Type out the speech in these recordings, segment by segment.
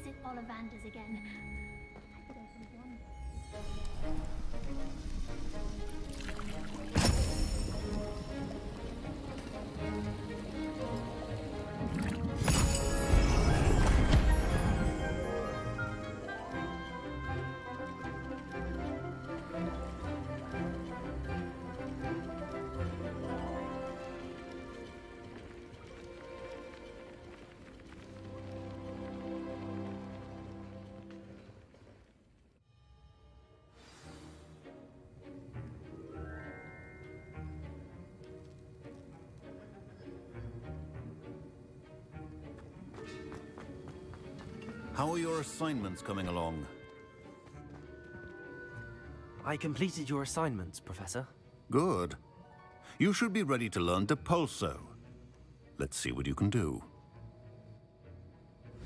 visit Ollivanders again. I could open one. How are your assignments coming along? I completed your assignments, Professor. Good. You should be ready to learn Depulso. Let's see what you can do.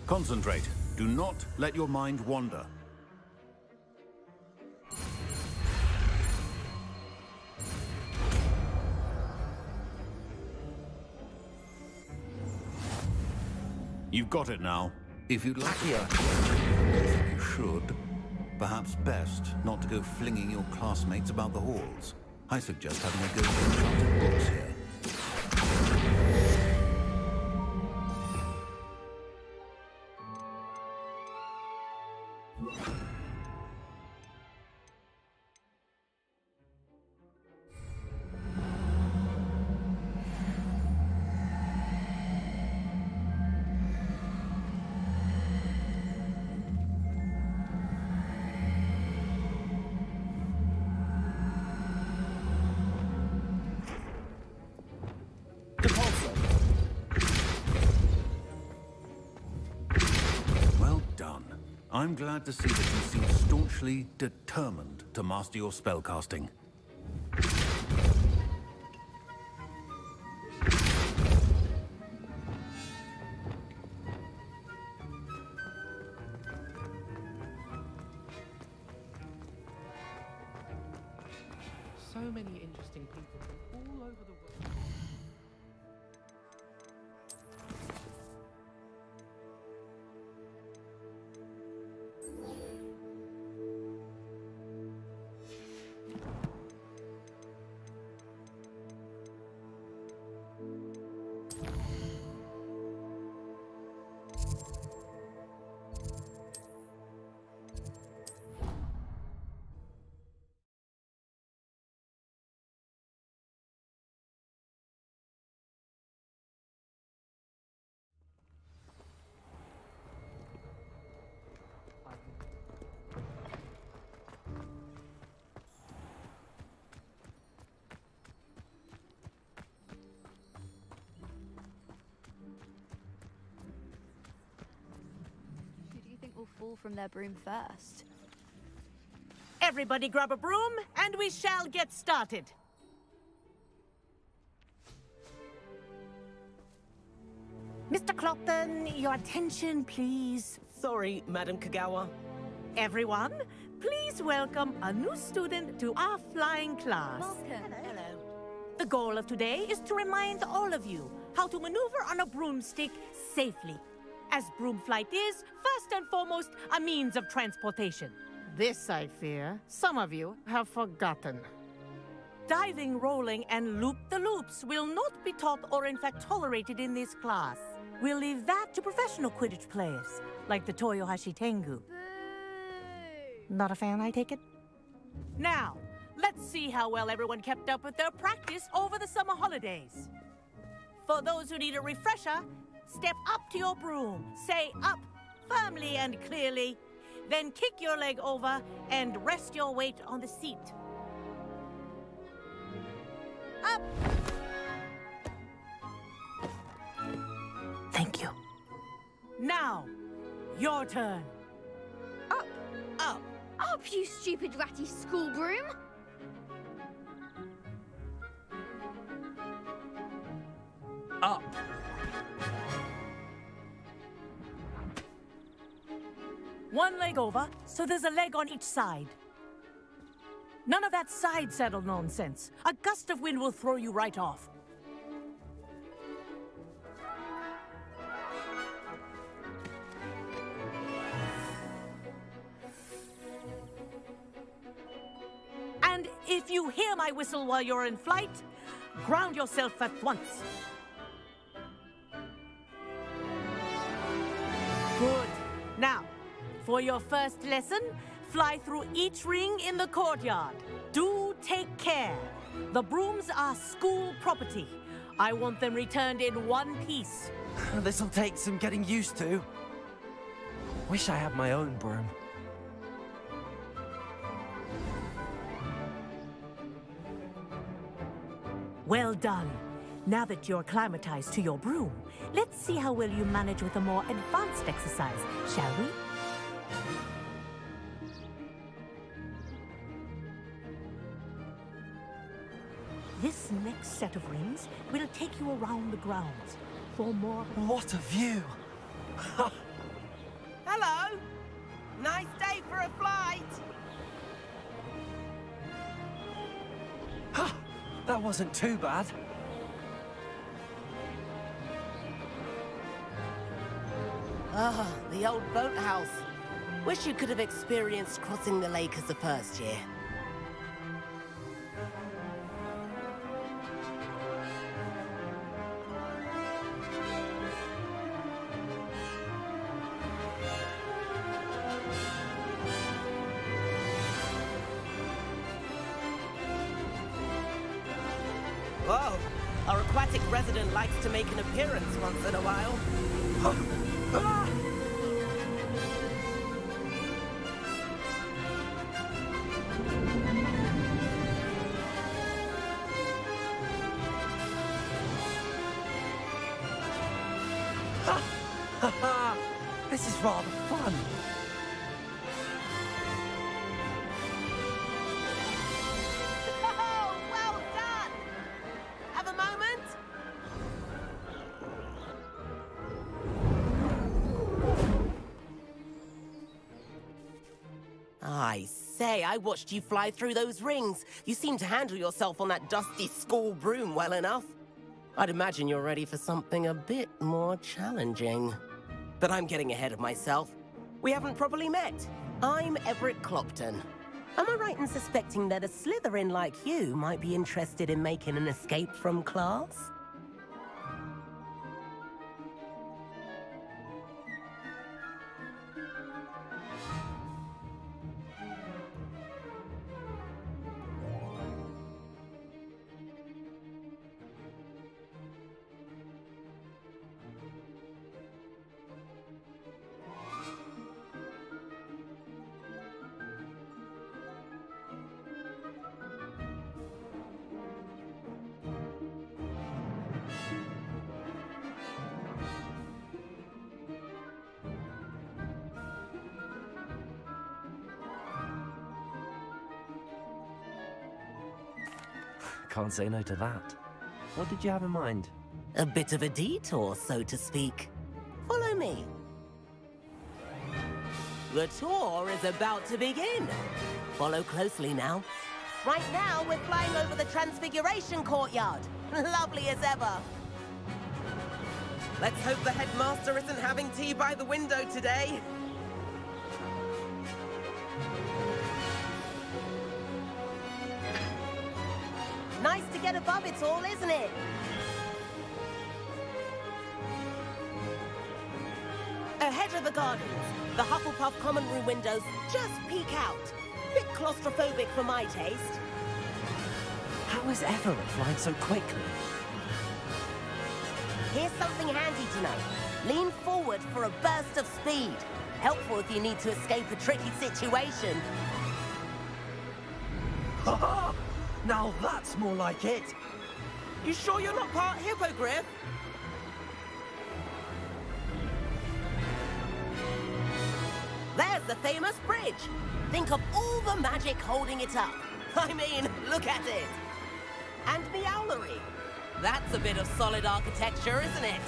Concentrate. Do not let your mind wander. You've got it now. If you'd like to, you should. Perhaps best not to go flinging your classmates about the halls. I suggest having a go at enchanted books here. Well done. I'm glad to see that you seem staunchly determined to master your spellcasting. So many interesting people from all over the world. Will fall from their broom first. Everybody grab a broom, and we shall get started. Mr. Clopton, your attention, please. Sorry, Madam Kagawa. Everyone, please welcome a new student to our flying class. Welcome. Hello. The goal of today is to remind all of you how to maneuver on a broomstick safely, as broom flight is, first and foremost, a means of transportation. This, I fear, some of you have forgotten. Diving, rolling, and loop-the-loops will not be taught or in fact tolerated in this class. We'll leave that to professional Quidditch players, like the Toyohashi Tengu. Boo! Not a fan, I take it? Now, let's see how well everyone kept up with their practice over the summer holidays. For those who need a refresher, step up to your broom, say up firmly and clearly, then kick your leg over and rest your weight on the seat. Up! Thank you. Now, your turn. Up! Up! Up, you stupid ratty school broom! Up. One leg over, so there's a leg on each side. None of that side saddle nonsense. A gust of wind will throw you right off. And if you hear my whistle while you're in flight, ground yourself at once. Good. Now, for your first lesson, fly through each ring in the courtyard. Do take care. The brooms are school property. I want them returned in one piece. This'll take some getting used to. Wish I had my own broom. Well done. Now that you're acclimatized to your broom, let's see how well you manage with a more advanced exercise, shall we? This next set of rings will take you around the grounds for more... What a view! Hello! Nice day for a flight! That wasn't too bad. Ah, the old boathouse. Wish you could have experienced crossing the lake as a first year. Whoa! Our aquatic resident likes to make an appearance once in a while. This is rather fun. Oh, well done! Have a moment? I say, I watched you fly through those rings. You seem to handle yourself on that dusty school broom well enough. I'd imagine you're ready for something a bit more challenging. But I'm getting ahead of myself. We haven't properly met. I'm Everett Clopton. Am I right in suspecting that a Slytherin like you might be interested in making an escape from class? Can't say no to that. What did you have in mind? A bit of a detour, so to speak. Follow me. The tour is about to begin. Follow closely now. Right now, we're flying over the Transfiguration Courtyard. Lovely as ever. Let's hope the headmaster isn't having tea by the window today. Nice to get above it all, isn't it? Ahead of the gardens, the Hufflepuff common room windows just peek out. Bit claustrophobic for my taste. How is Everett flying so quickly? Here's something handy to know. Lean forward for a burst of speed. Helpful if you need to escape a tricky situation. Now that's more like it. You sure you're not part hippogriff? There's the famous bridge. Think of all the magic holding it up. I mean, look at it. And the owlery. That's a bit of solid architecture, isn't it?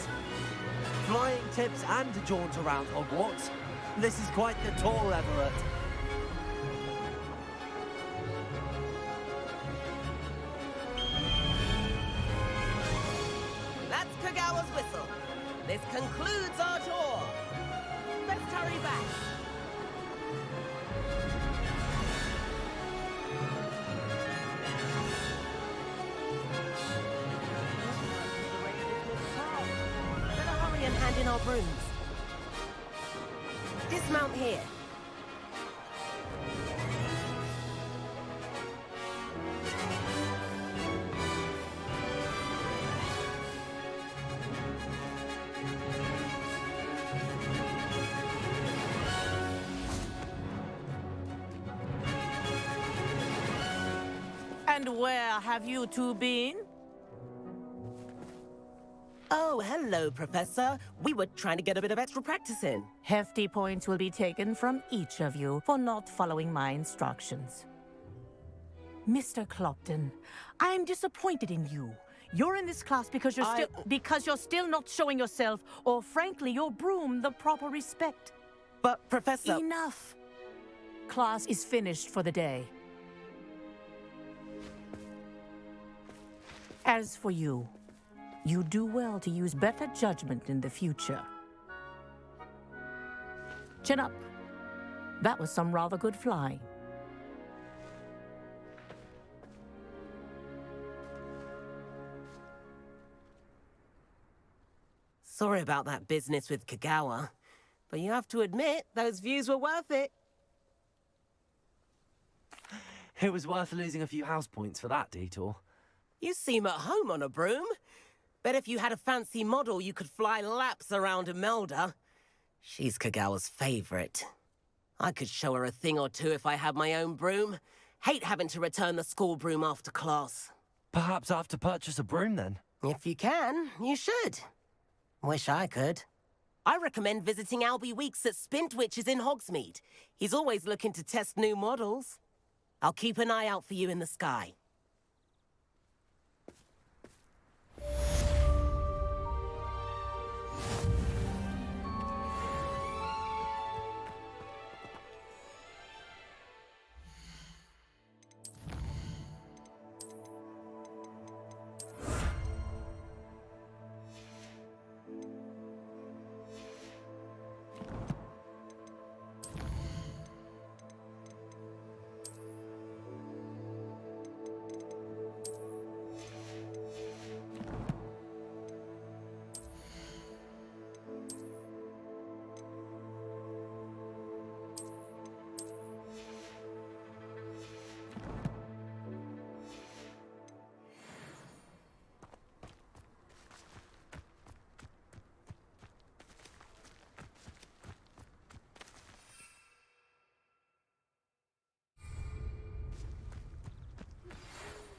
Flying tips and a jaunt around Hogwarts. This is quite the tour, Everett. That's Kagawa's whistle. This concludes our tour. Let's hurry back. hand in our brooms. Dismount here. And where have you two been? Oh, hello, Professor. We were trying to get a bit of extra practice in. Hefty points will be taken from each of you for not following my instructions. Mr. Clopton, I'm disappointed in you. You're in this class because you're still not showing yourself, or frankly, your broom, the proper respect. But, Professor... Enough. Class is finished for the day. As for you, you do well to use better judgment in the future. Chin up. That was some rather good flying. Sorry about that business with Kagawa, but you have to admit, those views were worth it. It was worth losing a few house points for that detour. You seem at home on a broom. Bet if you had a fancy model, you could fly laps around Imelda. She's Kagawa's favorite. I could show her a thing or two if I had my own broom. Hate having to return the school broom after class. Perhaps I have to purchase a broom then? If you can, you should. Wish I could. I recommend visiting Albie Weeks at Spintwitches in Hogsmeade. He's always looking to test new models. I'll keep an eye out for you in the sky.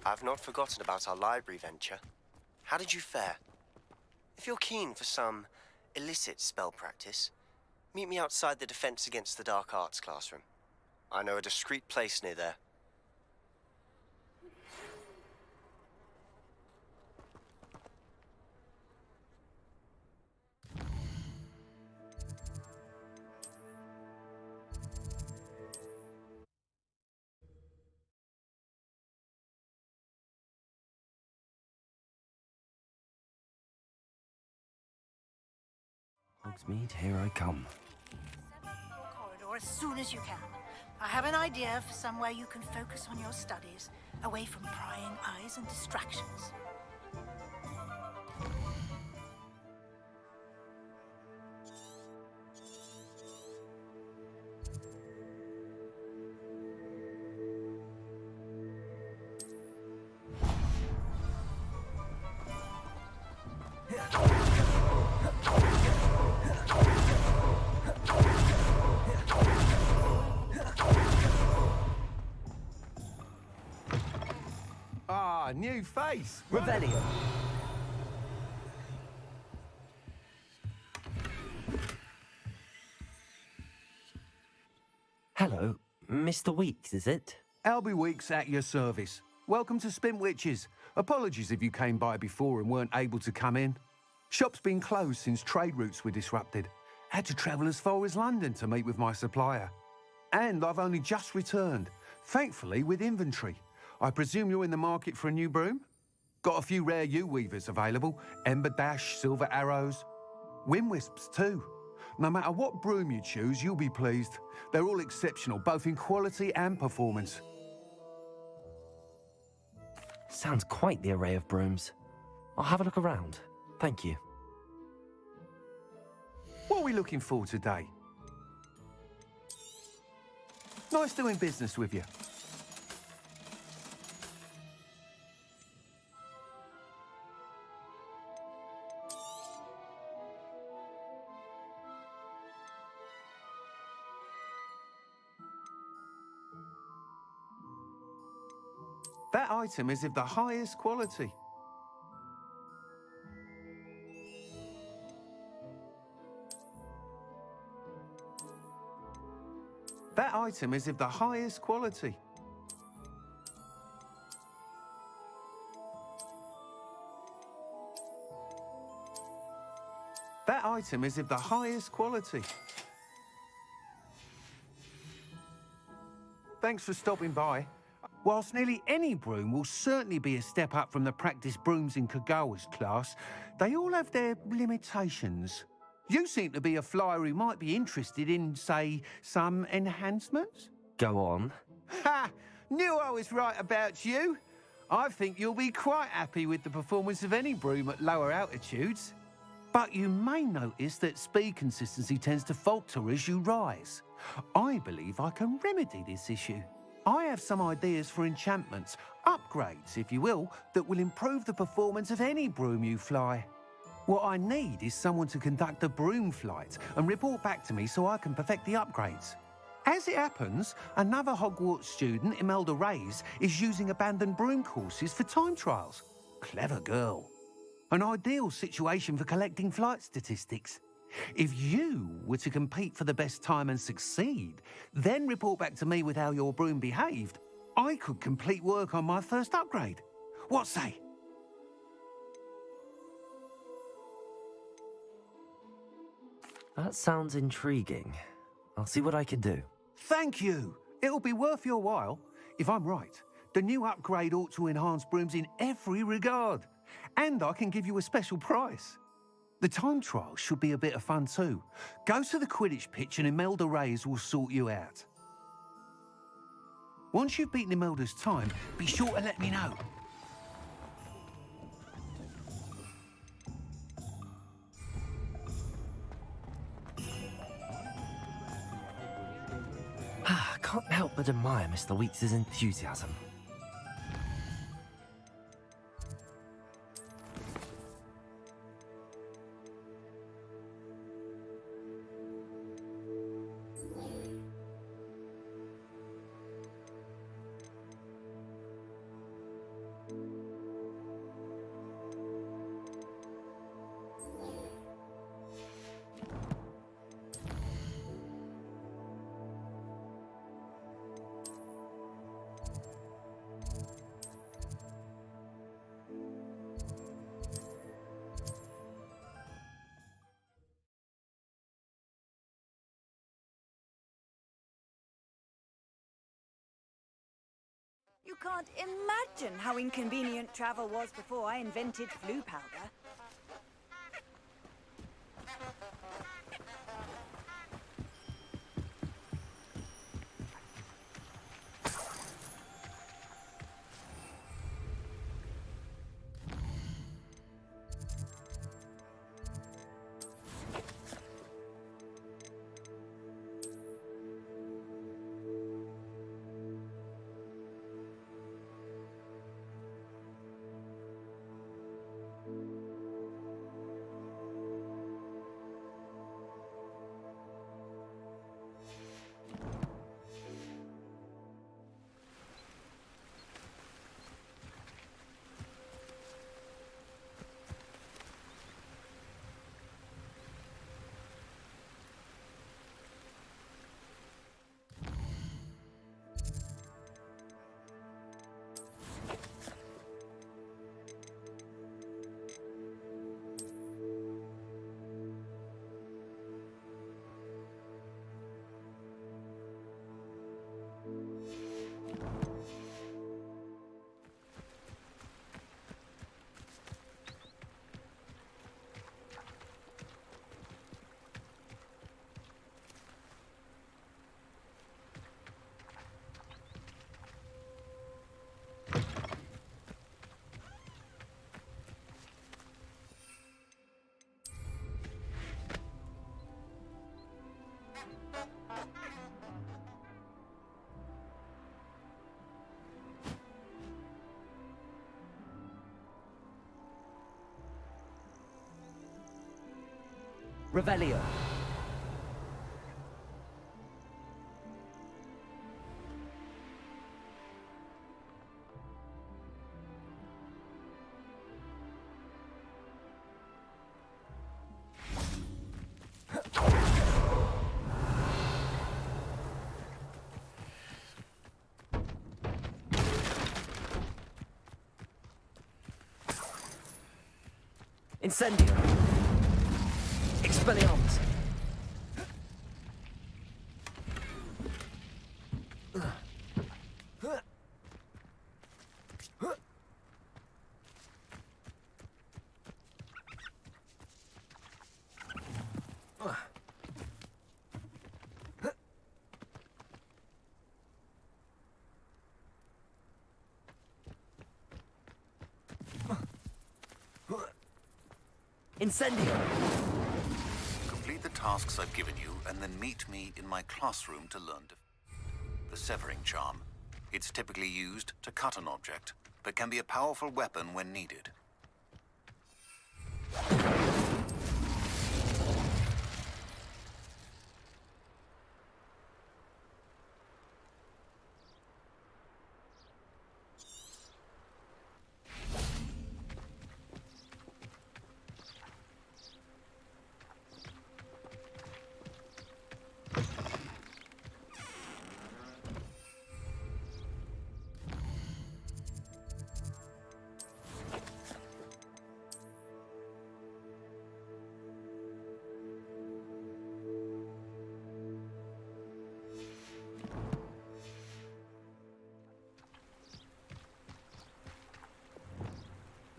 I've not forgotten about our library venture. How did you fare? If you're keen for some illicit spell practice, meet me outside the Defense Against the Dark Arts classroom. I know a discreet place near there. Hogsmeade, here I come. Corridor as soon as you can. I have an idea for somewhere you can focus on your studies, away from prying eyes and distractions. New face. Revelio. Hello, Mr. Weeks, is it? Albie Weeks at your service. Welcome to Spintwitches. Apologies if you came by before and weren't able to come in. Shop's been closed since trade routes were disrupted. Had to travel as far as London to meet with my supplier. And I've only just returned, thankfully with inventory. I presume you're in the market for a new broom? Got a few rare U-weavers available. Ember Dash, Silver Arrows. Wind Wisps too. No matter what broom you choose, you'll be pleased. They're all exceptional, both in quality and performance. Sounds quite the array of brooms. I'll have a look around. Thank you. are we looking for today? Nice doing business with you. That item is of the highest quality. That item is of the highest quality. That item is of the highest quality. Thanks for stopping by. Whilst nearly any broom will certainly be a step up from the practice brooms in Kagawa's class, they all have their limitations. You seem to be a flyer who might be interested in, say, some enhancements? Go on. Ha! Knew I was right about you. I think you'll be quite happy with the performance of any broom at lower altitudes. But you may notice that speed consistency tends to falter as you rise. I believe I can remedy this issue. I have some ideas for enchantments, upgrades, if you will, that will improve the performance of any broom you fly. What I need is someone to conduct a broom flight and report back to me so I can perfect the upgrades. As it happens, another Hogwarts student, Imelda Reyes, is using abandoned broom courses for time trials. Clever girl. An ideal situation for collecting flight statistics. If you were to compete for the best time and succeed, then report back to me with how your broom behaved, I could complete work on my first upgrade. What say? That sounds intriguing. I'll see what I can do. Thank you. It'll be worth your while. If I'm right, the new upgrade ought to enhance brooms in every regard. And I can give you a special price. The time trial should be a bit of fun too. Go to the Quidditch pitch and Imelda Reyes will sort you out. Once you've beaten Imelda's time, be sure to let me know. I can't help but admire Mr. Weeks' enthusiasm. You can't imagine how inconvenient travel was before I invented flu powder. Revelio. Incendio. Expelliarmus. Incendio. Complete the tasks I've given you, and then meet me in my classroom to learn the severing charm. It's typically used to cut an object, but can be a powerful weapon when needed.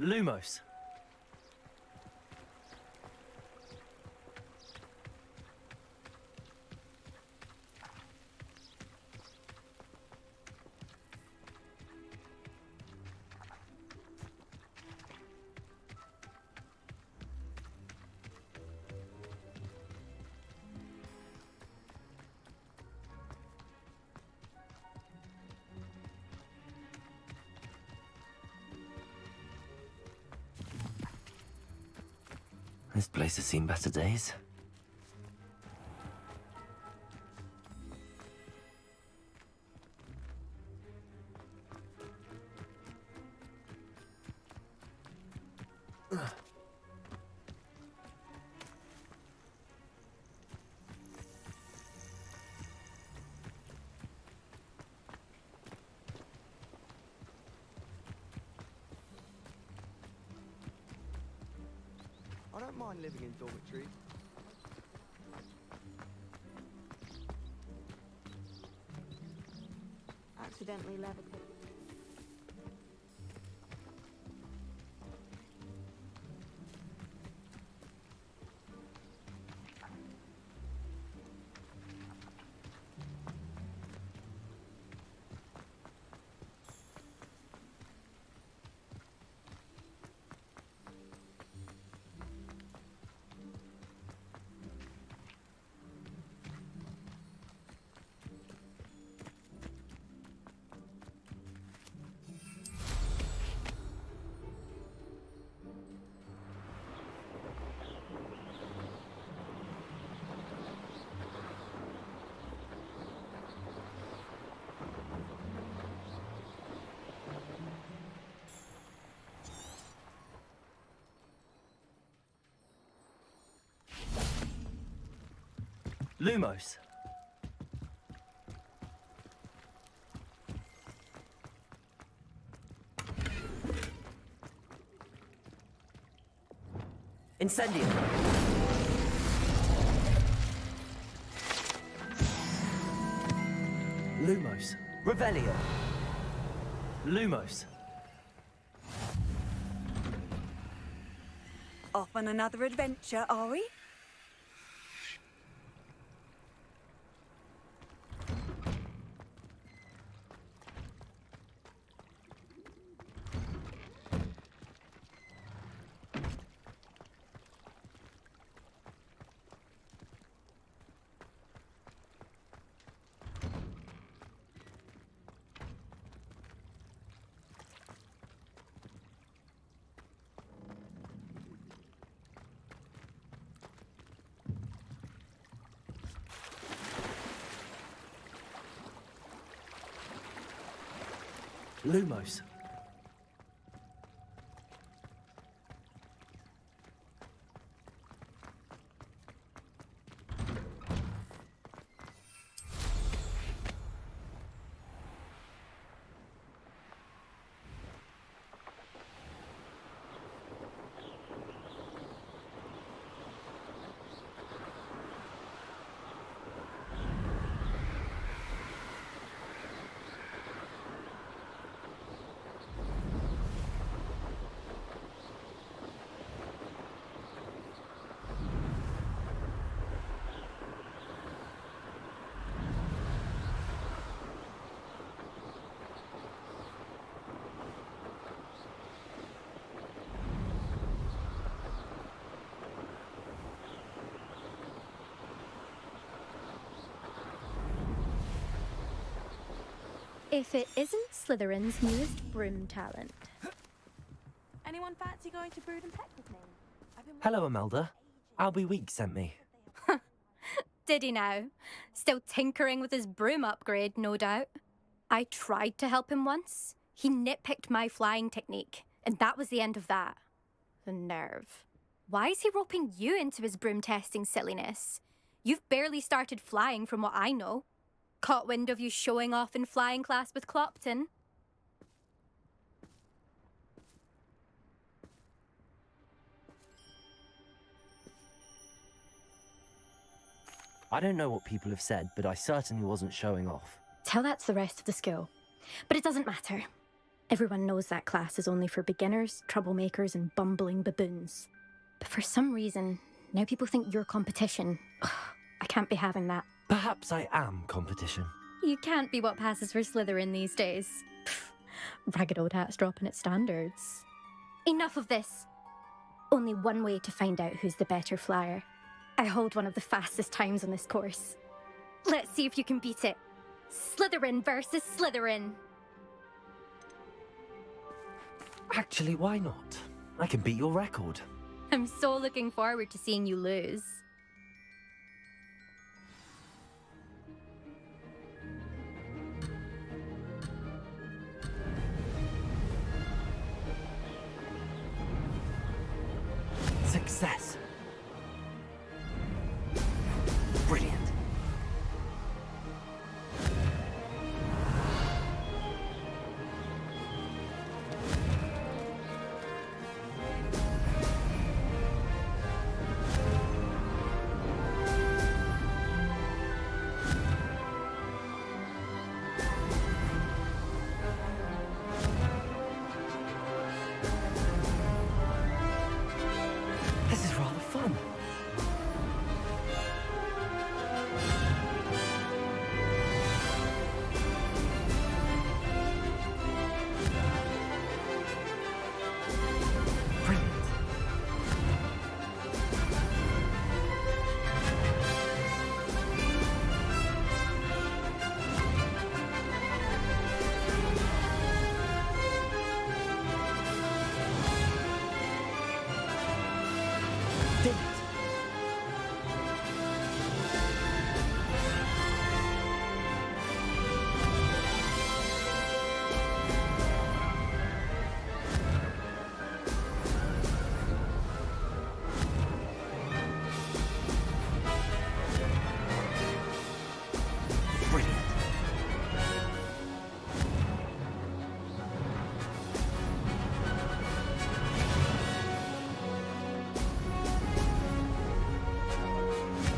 Lumos. This place has seen better days. I don't mind living in dormitories. Accidentally levitated. Lumos. Incendio. Lumos. Revelio. Lumos. Off on another adventure, are we? Lumos. If it isn't Slytherin's newest broom talent. Anyone fancy going to Brood and Peck with me? Hello, Imelda. Albie Week sent me. Did he now? Still tinkering with his broom upgrade, no doubt. I tried to help him once. He nitpicked my flying technique, and that was the end of that. The nerve. Why is he roping you into his broom testing silliness? You've barely started flying from what I know. Caught wind of you showing off in flying class with Clopton. I don't know what people have said, but I certainly wasn't showing off. Tell that to the rest of the school. But it doesn't matter. Everyone knows that class is only for beginners, troublemakers, and bumbling baboons. But for some reason, now people think you're competition. Ugh, I can't be having that. Perhaps I am competition. You can't be what passes for Slytherin these days. Pfft, ragged old hat's dropping its standards. Enough of this. Only one way to find out who's the better flyer. I hold one of the fastest times on this course. Let's see if you can beat it. Slytherin versus Slytherin. Actually, why not? I can beat your record. I'm so looking forward to seeing you lose. Success. Brilliant. This is rather fun. Brilliant. Did it. Brilliant.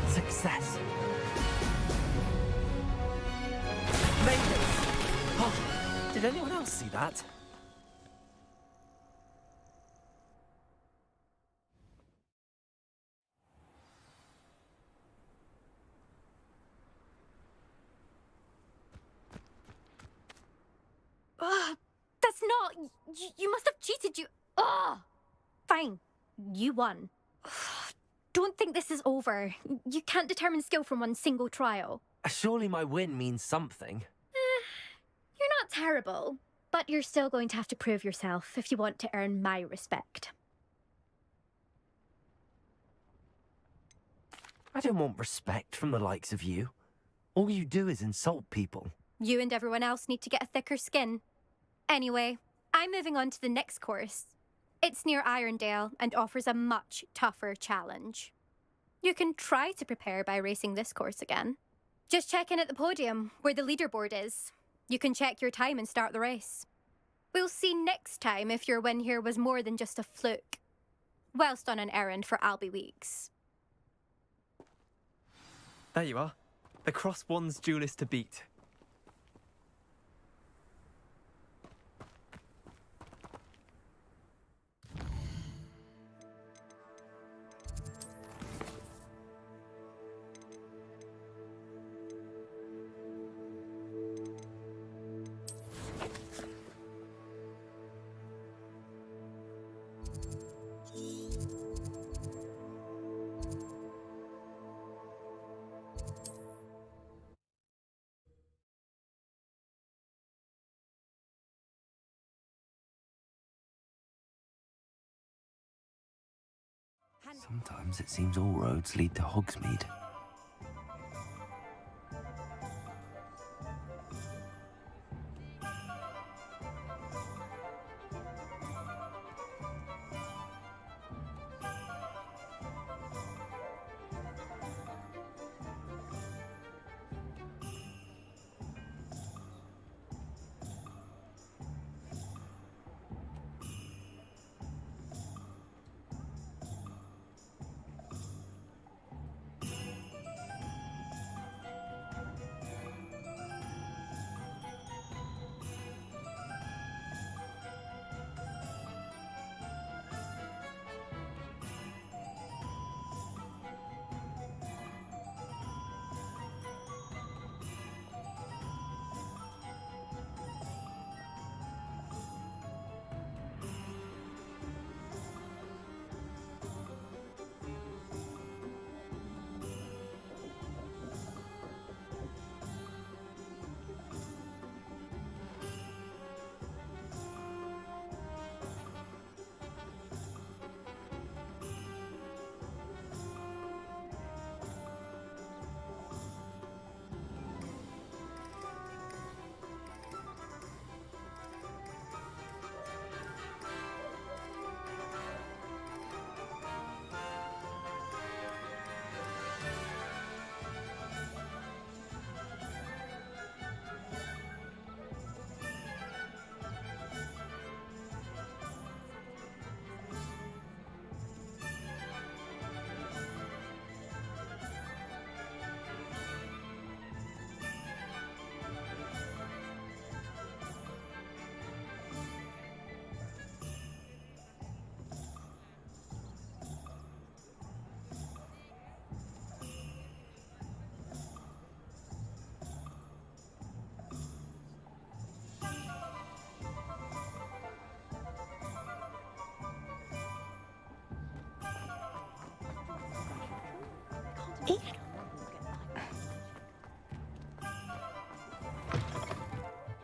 Success. Made it. Oh, did anyone else see that? Ugh, that's not... You must have cheated, you... Ugh! Fine. You won. Ugh, don't think this is over. You can't determine skill from one single trial. Surely my win means something. You're not terrible, but you're still going to have to prove yourself if you want to earn my respect. I don't want respect from the likes of you. All you do is insult people. You and everyone else need to get a thicker skin. Anyway, I'm moving on to the next course. It's near Irondale and offers a much tougher challenge. You can try to prepare by racing this course again. Just check in at the podium, where the leaderboard is. You can check your time and start the race. We'll see next time if your win here was more than just a fluke. Whilst on an errand for Albie Weeks. There you are. The Cross Wands duelist to beat. Sometimes it seems all roads lead to Hogsmeade.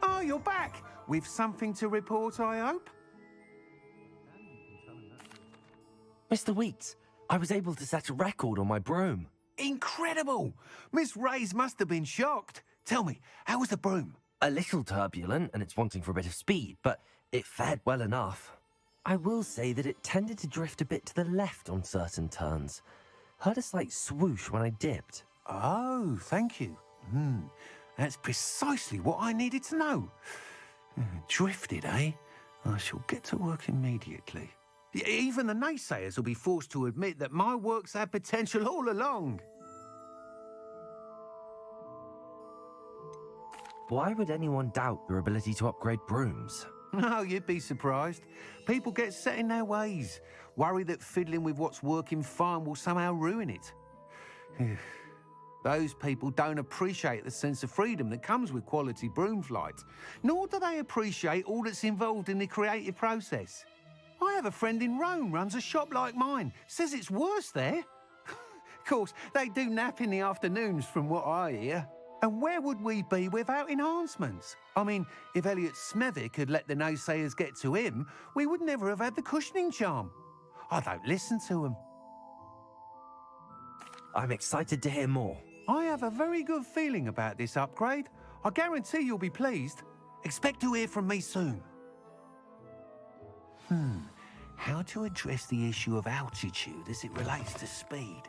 Oh, you're back! With something to report, I hope? Mr. Weeks, I was able to set a record on my broom. Incredible! Miss Reyes must have been shocked. Tell me, how was the broom? A little turbulent, and it's wanting for a bit of speed, but it fared well enough. I will say that it tended to drift a bit to the left on certain turns. Heard a slight swoosh when I dipped. Oh, thank you. That's precisely what I needed to know. Drifted, eh? I shall get to work immediately. Even the naysayers will be forced to admit that my work's had potential all along. Why would anyone doubt your ability to upgrade brooms? No, you'd be surprised. People get set in their ways, worry that fiddling with what's working fine will somehow ruin it. Those people don't appreciate the sense of freedom that comes with quality broom flight, nor do they appreciate all that's involved in the creative process. I have a friend in Rome runs a shop like mine, says it's worse there. Of course, they do nap in the afternoons from what I hear. And where would we be without enhancements? I mean, if Elliot Smethwick had let the naysayers get to him, we would never have had the cushioning charm. I don't listen to them. I'm excited to hear more. I have a very good feeling about this upgrade. I guarantee you'll be pleased. Expect to hear from me soon. How to address the issue of altitude as it relates to speed?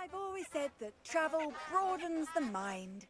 I've always said that travel broadens the mind.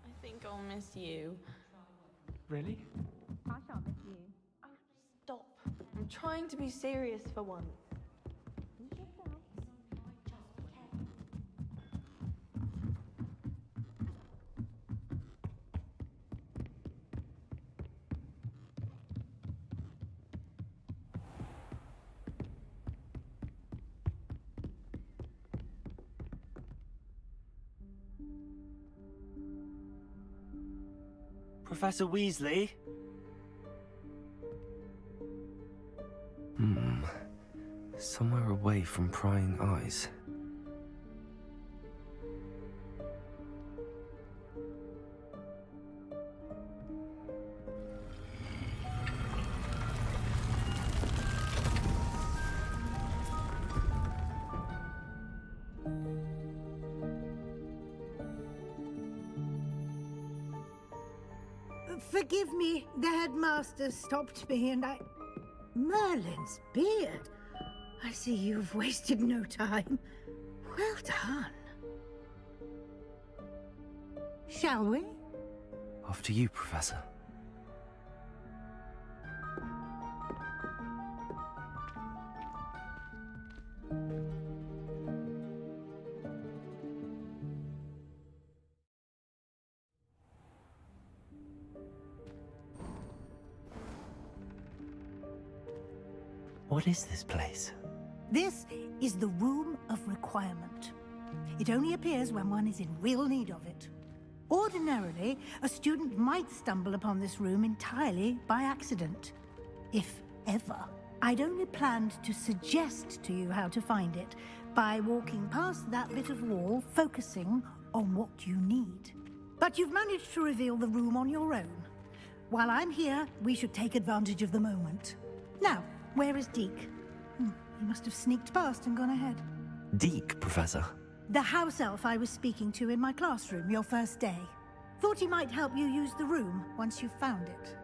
I think I'll miss you. Really? I shan't miss you. Oh, stop. I'm trying to be serious for once. Professor Weasley? Somewhere away from prying eyes. Forgive me, the headmaster stopped me and I... Merlin's beard. I see you've wasted no time. Well done. Shall we? After you, Professor. What is this place? This is the Room of Requirement. It only appears when one is in real need of it. Ordinarily, a student might stumble upon this room entirely by accident. If ever. I'd only planned to suggest to you how to find it by walking past that bit of wall, focusing on what you need. But you've managed to reveal the room on your own. While I'm here, we should take advantage of the moment. Now, where is Deke? He must have sneaked past and gone ahead. Deke, Professor. The house elf I was speaking to in my classroom your first day. Thought he might help you use the room once you've found it.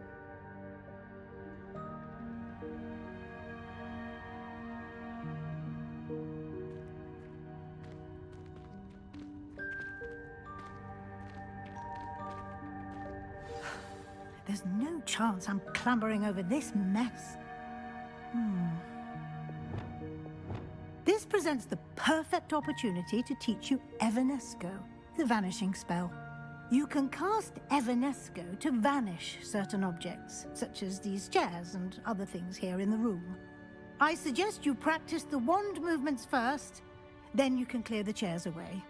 There's no chance I'm clambering over this mess. This presents the perfect opportunity to teach you Evanesco, the vanishing spell. You can cast Evanesco to vanish certain objects, such as these chairs and other things here in the room. I suggest you practice the wand movements first, then you can clear the chairs away.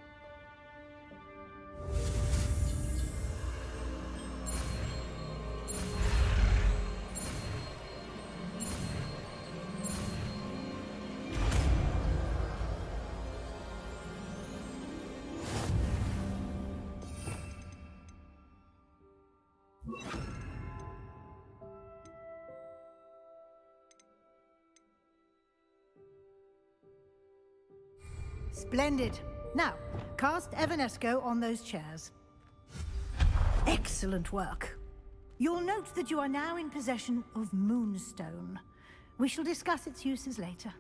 Splendid. Now, cast Evanesco on those chairs. Excellent work. You'll note that you are now in possession of Moonstone. We shall discuss its uses later.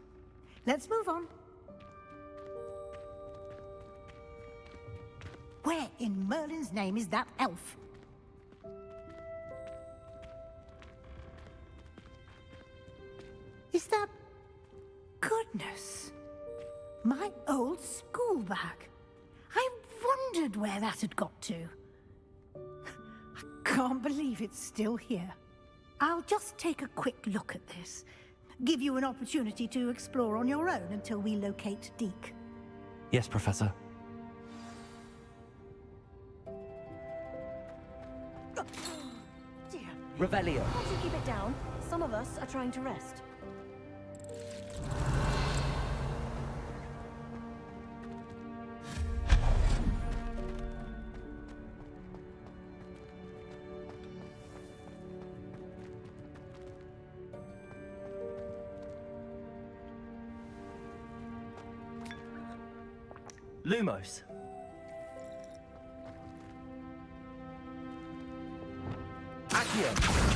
Let's move on. Where in Merlin's name is that elf? Is that... Goodness. My old school bag. I wondered where that had got to. I can't believe it's still here. I'll just take a quick look at this. Give you an opportunity to explore on your own until we locate Deke. Yes, Professor. Dear. Revelio. Can't you keep it down? Some of us are trying to rest. Lumos. Accio.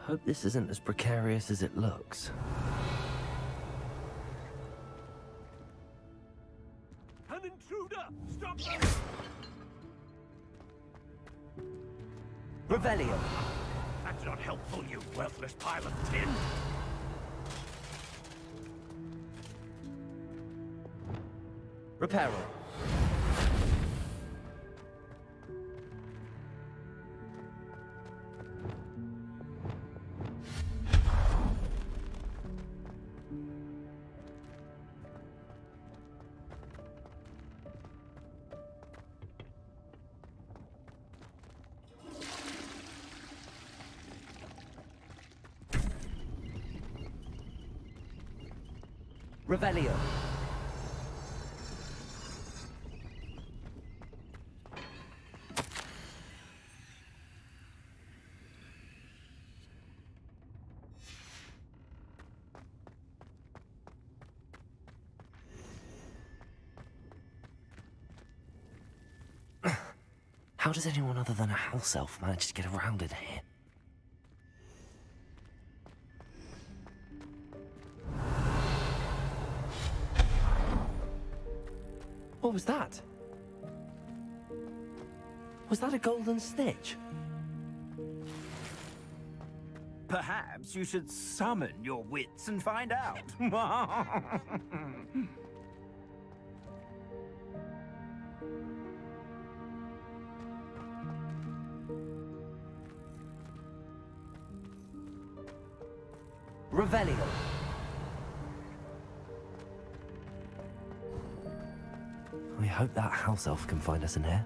Hope this isn't as precarious as it looks. An intruder! Stop them! Revelio. That's not helpful, you worthless pile of tin! Reparo. Revelio. How does anyone other than a house elf manage to get around in here? What was that? Was that a golden snitch? Perhaps you should summon your wits and find out. Revelio. We hope that house elf can find us in here.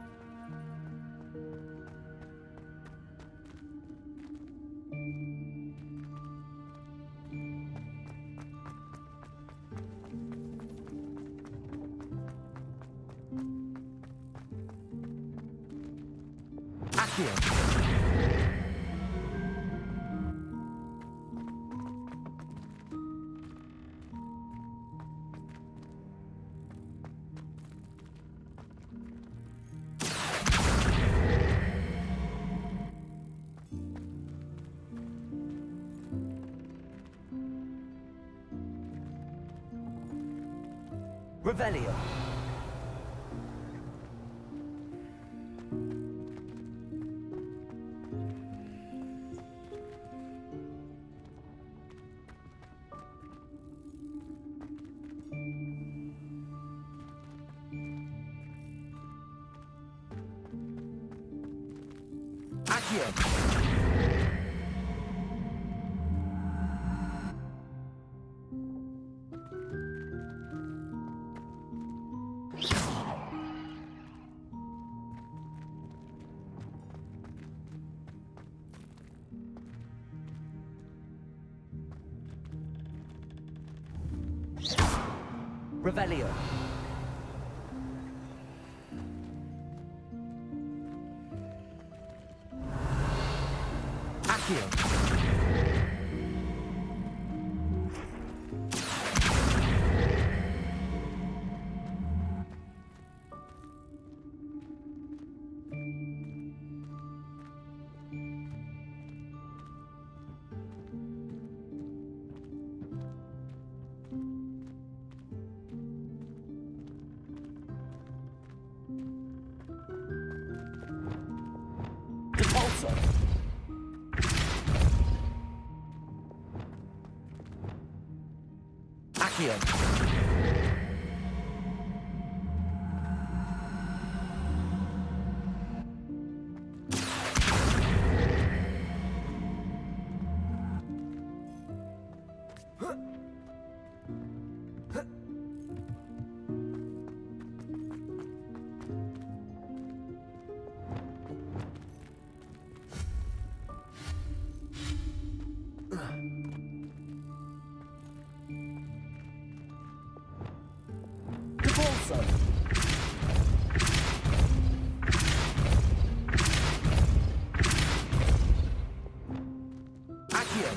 Revelio. Accio. Revelio. Accio. Repulsor. Accio. Repulsor. Accio.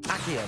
Accio.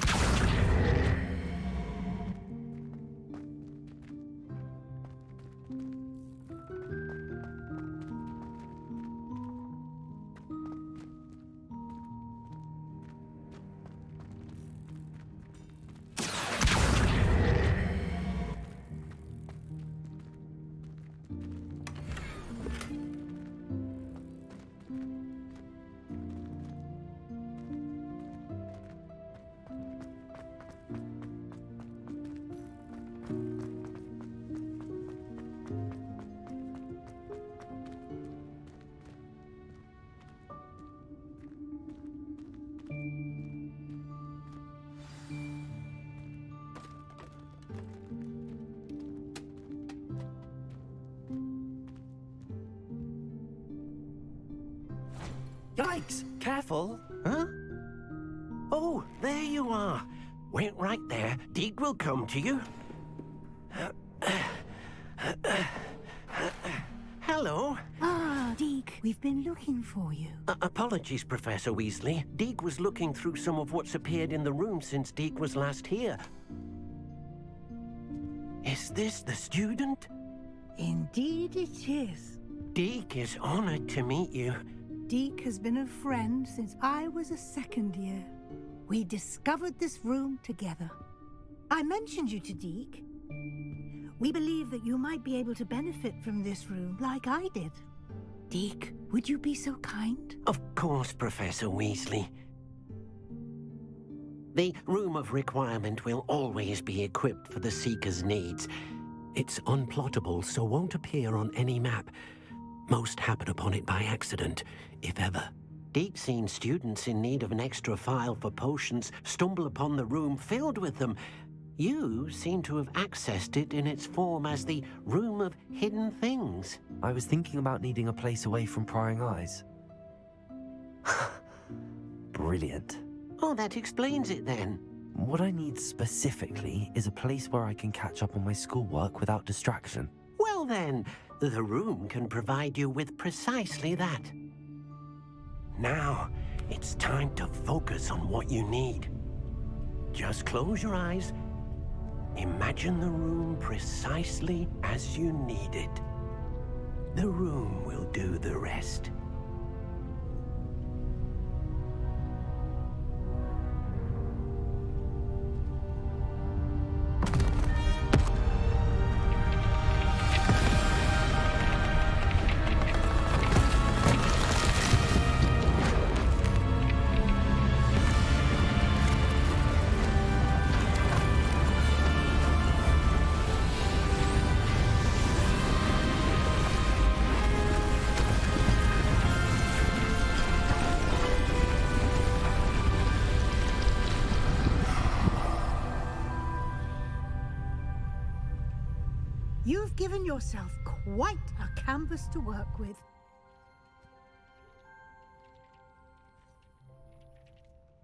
Yikes! Careful! Huh? Oh, there you are. Wait right there. Deek will come to you. Hello. Ah, Deek, we've been looking for you. Apologies, Professor Weasley. Deek was looking through some of what's appeared in the room since Deek was last here. Is this the student? Indeed it is. Deek is honored to meet you. Deek has been a friend since I was a second year. We discovered this room together. I mentioned you to Deek. We believe that you might be able to benefit from this room like I did. Deek, would you be so kind? Of course, Professor Weasley. The room of requirement will always be equipped for the seeker's needs. It's unplottable, so won't appear on any map. Most happen upon it by accident, if ever. Deep-seen students in need of an extra file for potions stumble upon the room filled with them. You seem to have accessed it in its form as the Room of Hidden Things. I was thinking about needing a place away from prying eyes. Brilliant. Oh, that explains it then. What I need specifically is a place where I can catch up on my schoolwork without distraction. Well then, the room can provide you with precisely that. Now, it's time to focus on what you need. Just close your eyes. Imagine the room precisely as you need it. The room will do the rest. You've given yourself quite a canvas to work with.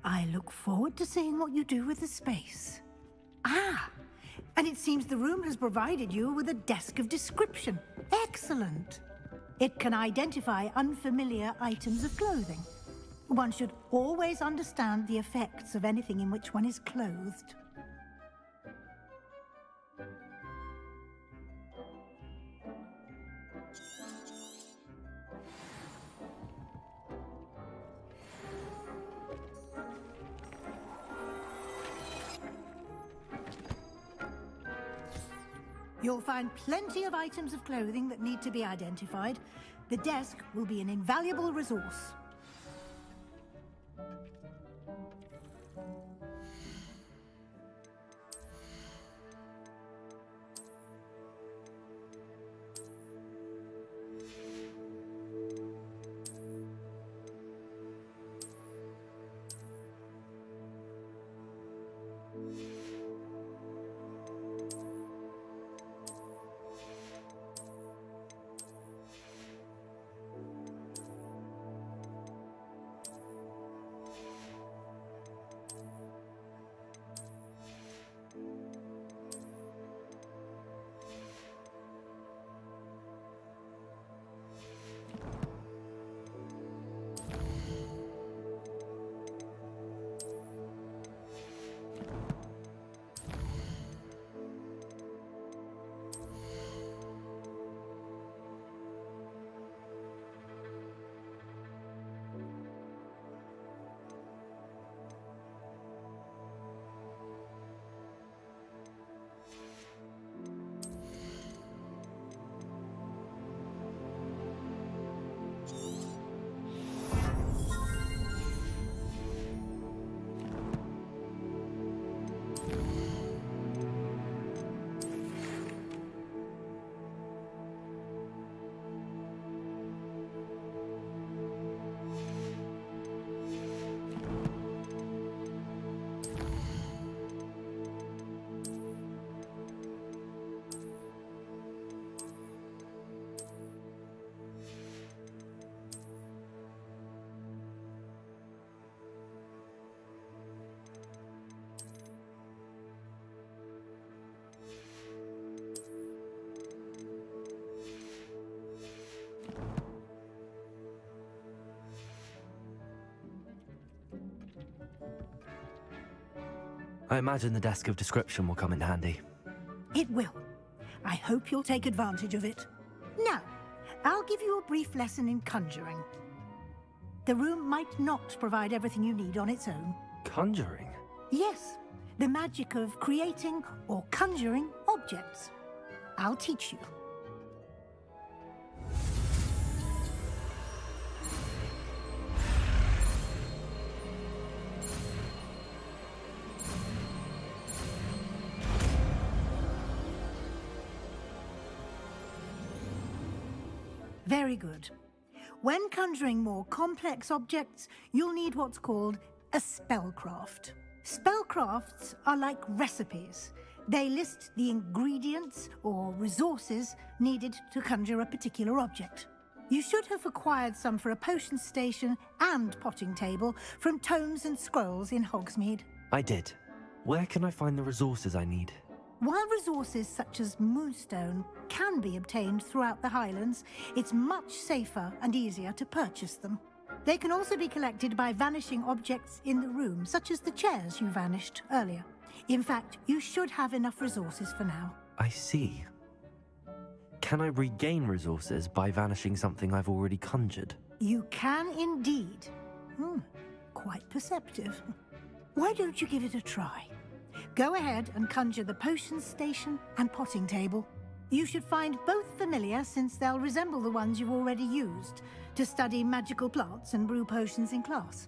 I look forward to seeing what you do with the space. Ah, and it seems the room has provided you with a desk of description. Excellent. It can identify unfamiliar items of clothing. One should always understand the effects of anything in which one is clothed. You'll find plenty of items of clothing that need to be identified. The desk will be an invaluable resource. I imagine the desk of description will come in handy. It will. I hope you'll take advantage of it. Now, I'll give you a brief lesson in conjuring. The room might not provide everything you need on its own. Conjuring? Yes, the magic of creating or conjuring objects. I'll teach you. Very good. When conjuring more complex objects, you'll need what's called a spellcraft. Spellcrafts are like recipes. They list the ingredients or resources needed to conjure a particular object. You should have acquired some for a potion station and potting table from tomes and scrolls in Hogsmeade. I did. Where can I find the resources I need? While resources such as moonstone can be obtained throughout the Highlands, it's much safer and easier to purchase them. They can also be collected by vanishing objects in the room, such as the chairs you vanished earlier. In fact, you should have enough resources for now. I see. Can I regain resources by vanishing something I've already conjured? You can indeed. Quite perceptive. Why don't you give it a try? Go ahead and conjure the potion station and potting table. You should find both familiar, since they'll resemble the ones you've already used to study magical plants and brew potions in class.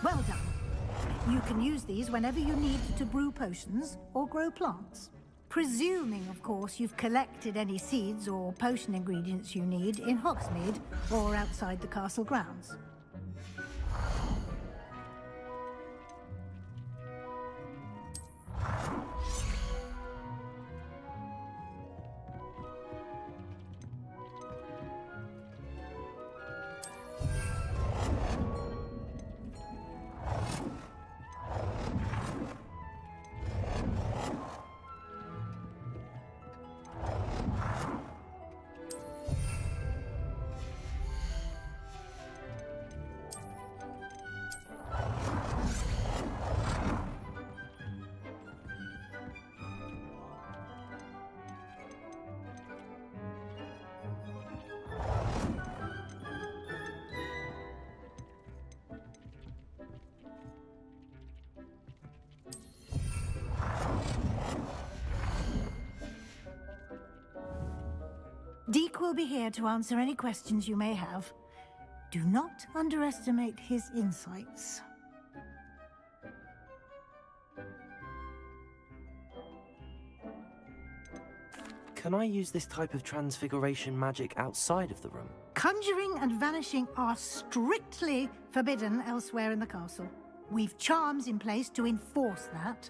Well done. You can use these whenever you need to brew potions or grow plants. Presuming, of course, you've collected any seeds or potion ingredients you need in Hogsmeade or outside the castle grounds. Deke will be here to answer any questions you may have. Do not underestimate his insights. Can I use this type of transfiguration magic outside of the room? Conjuring and vanishing are strictly forbidden elsewhere in the castle. We've charms in place to enforce that.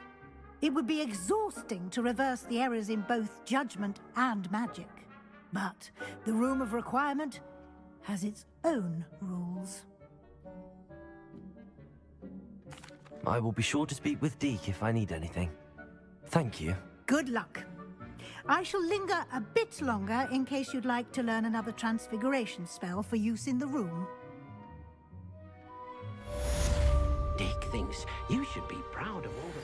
It would be exhausting to reverse the errors in both judgment and magic. But the Room of Requirement has its own rules. I will be sure to speak with Deke if I need anything. Thank you. Good luck. I shall linger a bit longer in case you'd like to learn another transfiguration spell for use in the room. Deke thinks you should be proud of all the...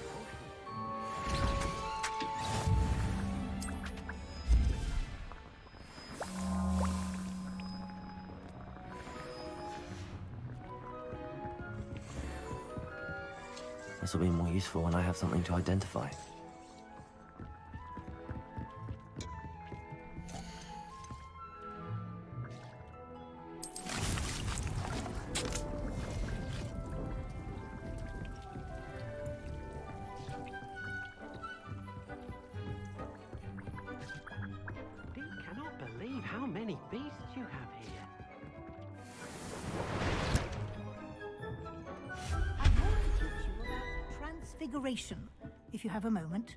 This will be more useful when I have something to identify. Deke cannot believe how many beasts you have here. Transfiguration, if you have a moment.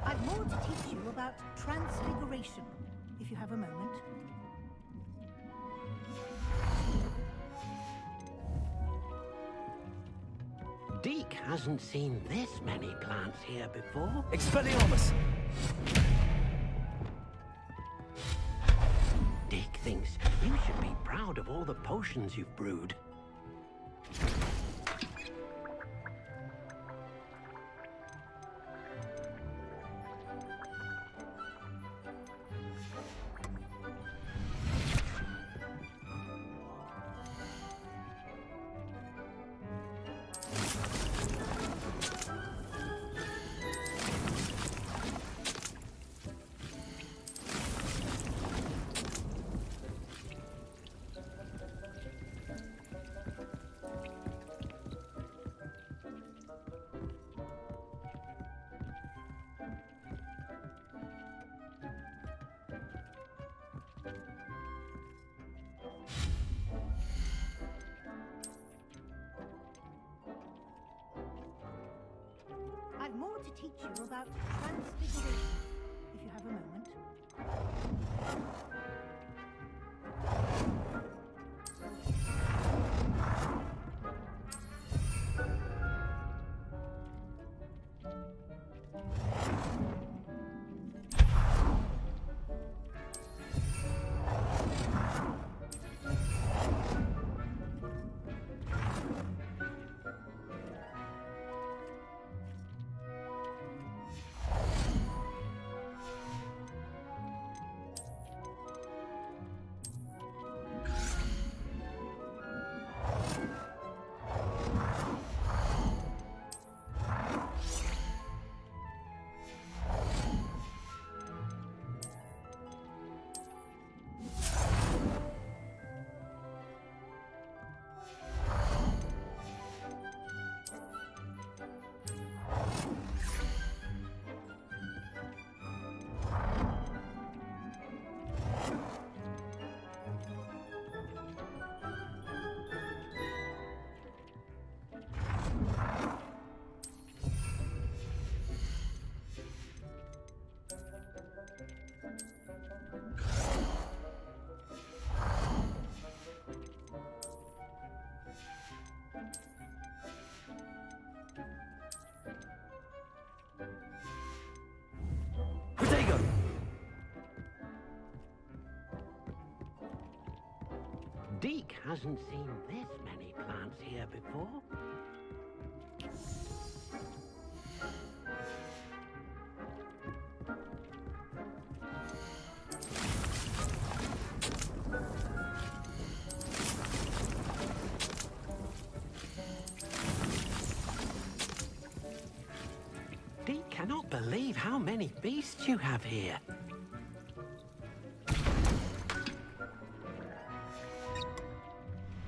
I've more to teach you about transfiguration, if you have a moment. Deke hasn't seen this many plants here before. Expelliarmus! Deke thinks you should be proud of all the potions you've brewed. I've more to teach you about transfiguration, if you have a moment. Deke hasn't seen this many plants here before. Deke cannot believe how many beasts you have here.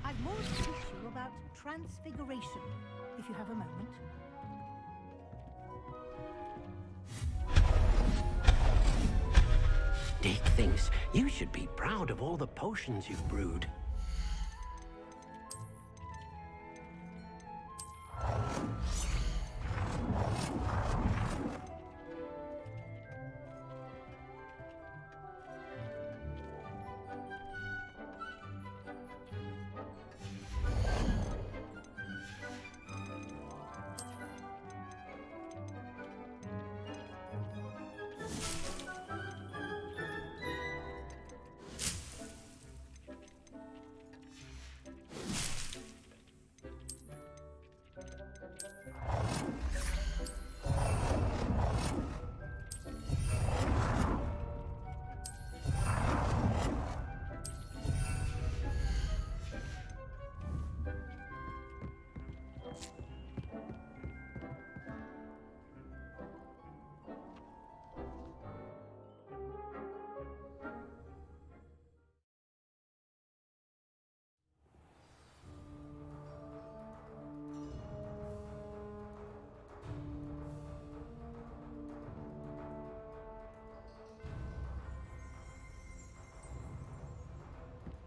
I've more to teach you about transfiguration, if you have a moment. Deke thinks you should be proud of all the potions you've brewed.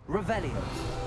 Revelio.